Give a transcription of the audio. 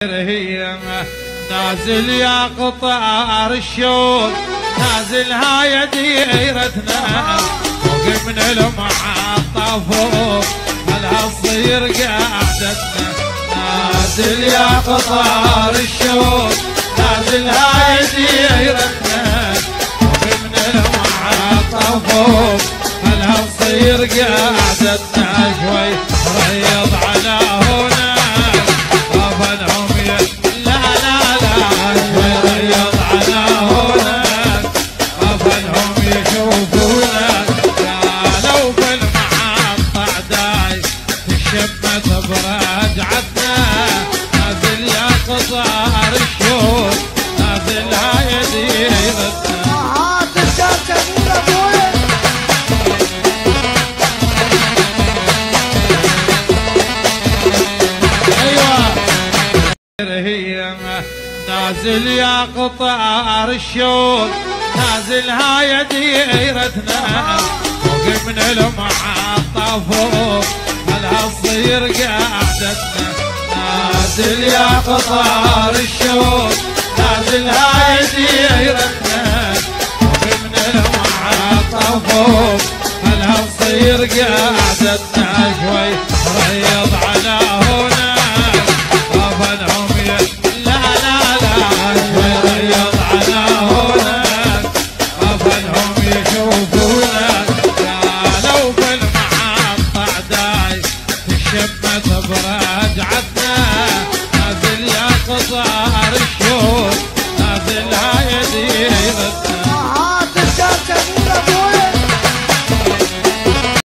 هي نازل يا قطار الشوق، نازل هاي ديرتنا فوق من المحطة فوق هلها تصير قعدتنا. نازل يا قطار الشوق، نازل هاي ديرتنا فوق من المحطة فوق هلها تصير قعدتنا. شوي ريض على هنا برجعتنا. نازل يا قطار الشوق، نازل هاي ديرتنا. ايوه هي نازل يا قطار الشوق، نازل هاي ديرتنا فوق من المحطة فوق هلها تصير قعدتنا. نازل يا قطار الشوق، نازل هاي ديرتنا فوق من المحطة فوق هلها تصير قعدتنا. شوي